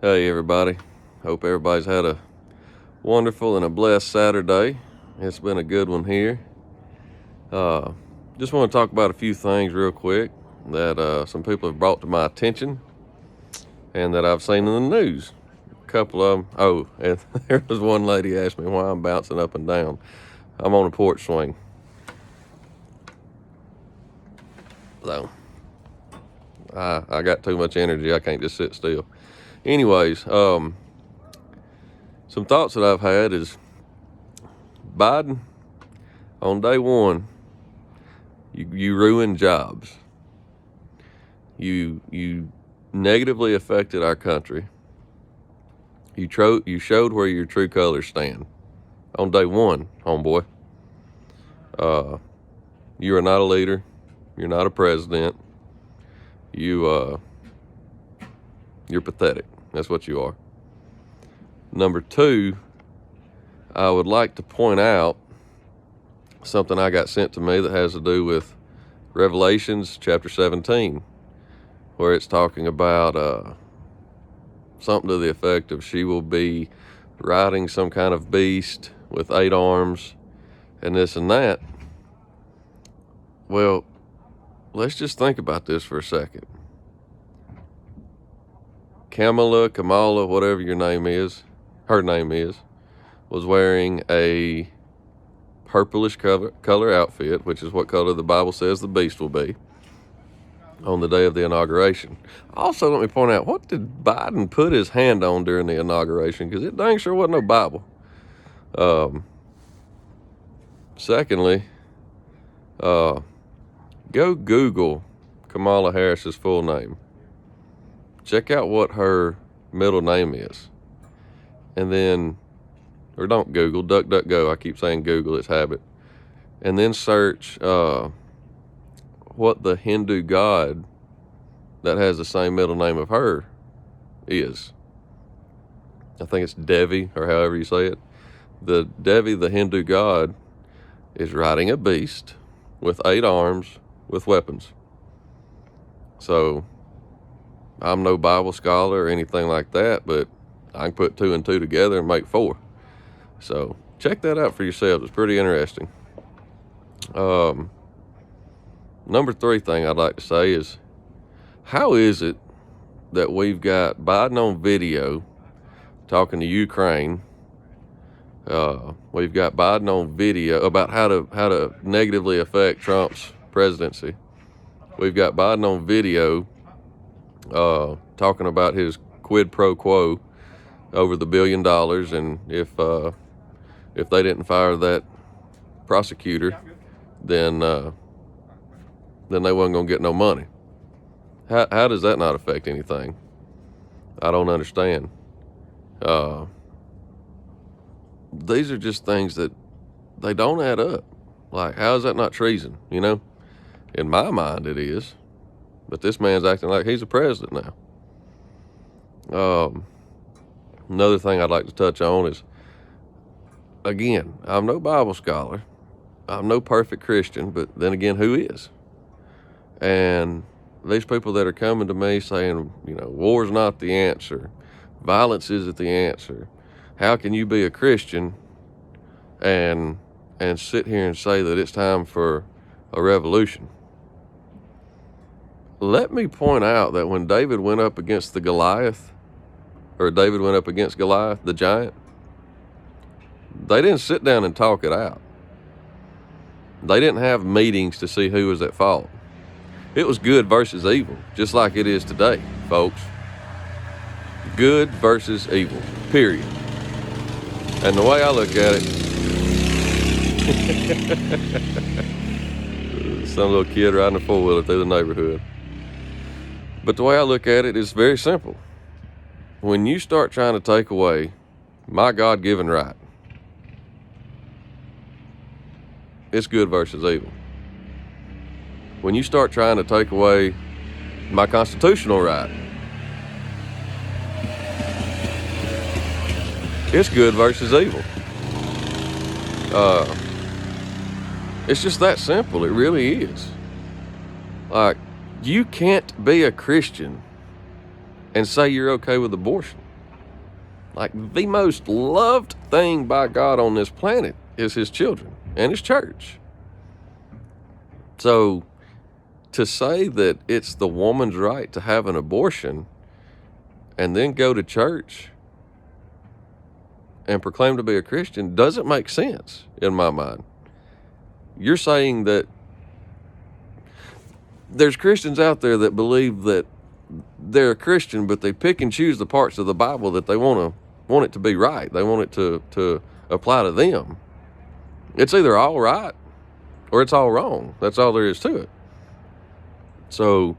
Hey everybody, hope everybody's had a wonderful and a blessed Saturday. It's been a good one here. Just want to talk about a few things real quick that some people have brought to my attention and that I've seen in the news. A couple of them. Oh, and there was one lady asked me why I'm bouncing up and down. I'm on a porch swing. So I got too much energy. I can't just sit still. Anyways, some thoughts that I've had is Biden, on day one, you ruined jobs. You negatively affected our country. You showed where your true colors stand. On day one, homeboy. You are not a leader. You're not a president. You're pathetic. That's what you are. Number two, I would like to point out something I got sent to me that has to do with Revelations chapter 17, where it's talking about something to the effect of she will be riding some kind of beast with 8 arms and this and that. Well, let's just think about this for a second. Kamala, whatever your name is, her name is, was wearing a purplish color outfit, which is what color the Bible says the beast will be, on the day of the inauguration. Also, let me point out, what did Biden put his hand on during the inauguration? Because it dang sure wasn't no Bible. Secondly, go Google Kamala Harris's full name. Check out what her middle name is. And then, or don't Google, DuckDuckGo. I keep saying Google, it's habit. And then search what the Hindu god that has the same middle name of her is. I think it's Devi, or however you say it. The Devi, the Hindu god, is riding a beast with 8 arms with weapons. So, I'm no Bible scholar or anything like that, but I can put 2 and 2 together and make 4. So check that out for yourselves. It's pretty interesting. Number 3 thing I'd like to say is, how is it that we've got Biden on video talking to Ukraine? We've got Biden on video about how to negatively affect Trump's presidency. We've got Biden on video talking about his quid pro quo over the $1 billion, and if they didn't fire that prosecutor, then they wasn't gonna get no money. How does that not affect anything? I don't understand. These are just things that they don't add up. Like, how is that not treason? You know, in my mind it is, but this man's acting like he's a president now. Another thing I'd like to touch on is, again, I'm no Bible scholar. I'm no perfect Christian, but then again, who is? And these people that are coming to me saying, war's not the answer, violence isn't the answer. How can you be a Christian and sit here and say that it's time for a revolution? Let me point out that when David went up against Goliath, the giant, they didn't sit down and talk it out. They didn't have meetings to see who was at fault. It was good versus evil, just like it is today, folks. Good versus evil, period. And the way I look at it, some little kid riding a 4-wheeler through the neighborhood. But the way I look at it is very simple. When you start trying to take away my God-given right, it's good versus evil. When you start trying to take away my constitutional right, it's good versus evil. It's just that simple. It really is. Like, you can't be a Christian and say you're okay with abortion. Like, the most loved thing by God on this planet is his children and his church. So to say that it's the woman's right to have an abortion and then go to church and proclaim to be a Christian doesn't make sense in my mind. You're saying that there's Christians out there that believe that they're a Christian, but they pick and choose the parts of the Bible that they want it to be right. They want it to apply to them. It's either all right or it's all wrong. That's all there is to it. So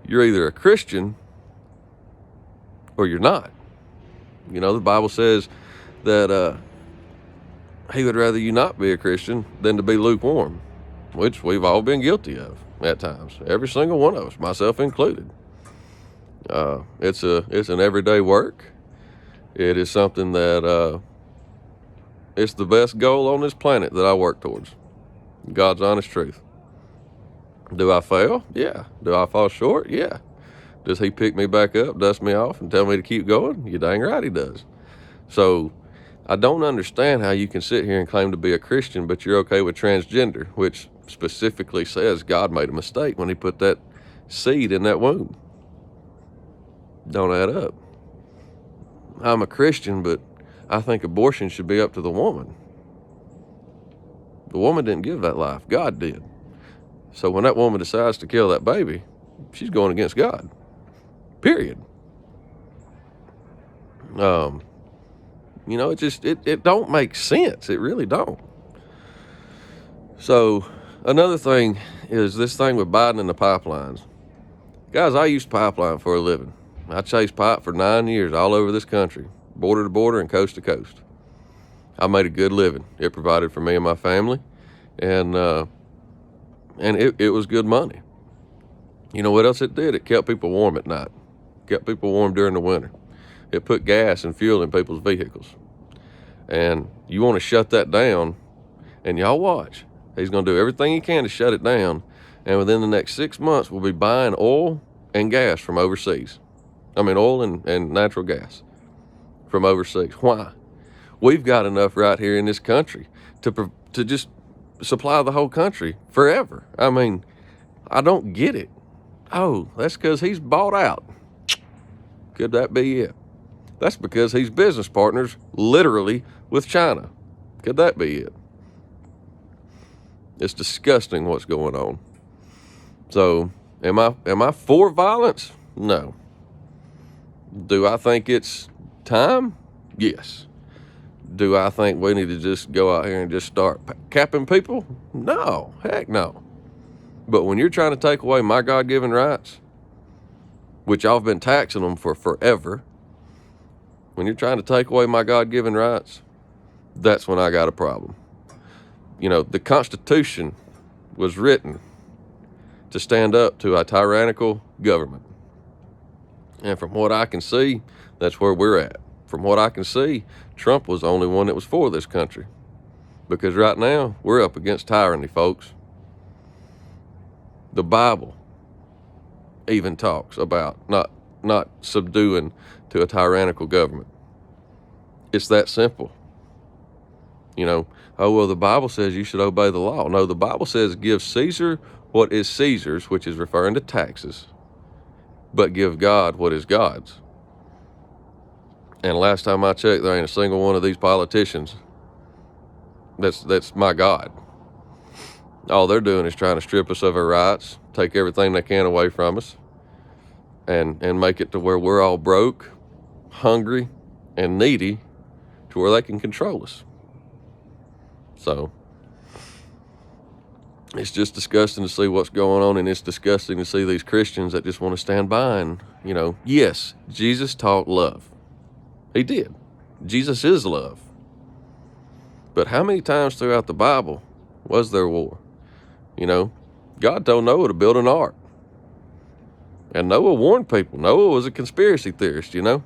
you're either a Christian or you're not. You know, the Bible says that he would rather you not be a Christian than to be lukewarm, which we've all been guilty of at times. Every single one of us, myself included. It's an everyday work. It is something that it's the best goal on this planet that I work towards. God's honest truth. Do I fail? Yeah. Do I fall short? Yeah. Does he pick me back up, dust me off, and tell me to keep going? You dang right he does. So I don't understand how you can sit here and claim to be a Christian, but you're okay with transgender, which specifically says God made a mistake when he put that seed in that womb. Don't add up. I'm a Christian, but I think abortion should be up to the woman. The woman didn't give that life. God did. So when that woman decides to kill that baby, she's going against God. Period. You know, it don't make sense. It really don't. So another thing is this thing with Biden and the pipelines. Guys, I used pipeline for a living. I chased pipe for 9 years all over this country, border to border and coast to coast. I made a good living. It provided for me and my family, and it was good money. You know what else it did? It kept people warm at night. Kept people warm during the winter. It put gas and fuel in people's vehicles. And you want to shut that down, and y'all watch. He's going to do everything he can to shut it down, and within the next 6 months, we'll be buying oil and gas from overseas. I mean, oil and natural gas from overseas. Why? We've got enough right here in this country to just supply the whole country forever. I mean, I don't get it. Oh, that's because he's bought out. Could that be it? That's because he's business partners, literally, with China. Could that be it? It's disgusting what's going on. So, am I for violence? No. Do I think it's time? Yes. Do I think we need to just go out here and just start capping people? No. Heck no. But when you're trying to take away my God-given rights, which I've been taxing them for forever, when you're trying to take away my God-given rights, that's when I got a problem. You know, the Constitution was written to stand up to a tyrannical government. And from what I can see, that's where we're at. From what I can see, Trump was the only one that was for this country. Because right now, we're up against tyranny, folks. The Bible even talks about not subduing to a tyrannical government. It's that simple. You know, oh, well, the Bible says you should obey the law. No, the Bible says give Caesar what is Caesar's, which is referring to taxes, but give God what is God's. And last time I checked, there ain't a single one of these politicians that's my God. All they're doing is trying to strip us of our rights, take everything they can away from us, and make it to where we're all broke, hungry, and needy to where they can control us. So it's just disgusting to see what's going on, and it's disgusting to see these Christians that just want to stand by and, you know, yes, Jesus taught love. He did. Jesus is love. But how many times throughout the Bible was there war? You know, God told Noah to build an ark. And Noah warned people. Noah was a conspiracy theorist, you know.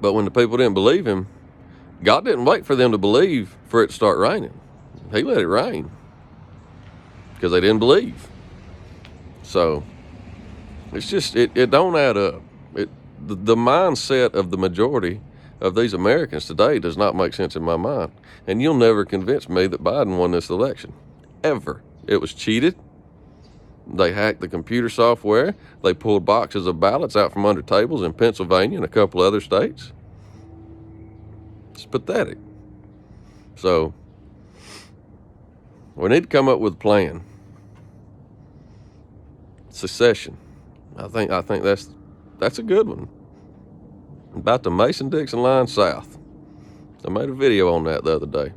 But when the people didn't believe him, God didn't wait for them to believe for it to start raining. He let it rain because they didn't believe. So it's just, it don't add up. the mindset of the majority of these Americans today does not make sense in my mind. And you'll never convince me that Biden won this election, ever. It was cheated. They hacked the computer software. They pulled boxes of ballots out from under tables in Pennsylvania and a couple other states. It's pathetic. So we need to come up with a plan. Secession. I think that's a good one. About the Mason-Dixon line south. I made a video on that the other day.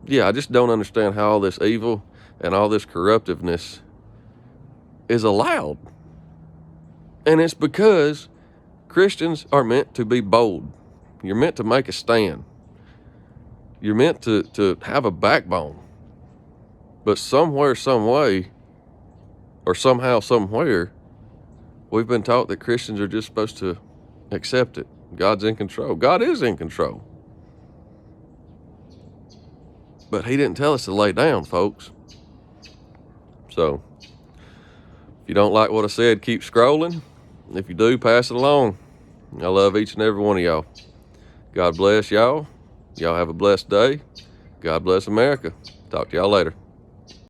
Yeah, I just don't understand how all this evil and all this corruptiveness is allowed. And it's because Christians are meant to be bold. You're meant to make a stand. You're meant to have a backbone. But somewhere, some way, or somehow, somewhere, we've been taught that Christians are just supposed to accept it. God's in control. God is in control. But he didn't tell us to lay down, folks. So, if you don't like what I said, keep scrolling. If you do, pass it along. I love each and every one of y'all. God bless y'all. Y'all have a blessed day. God bless America. Talk to y'all later.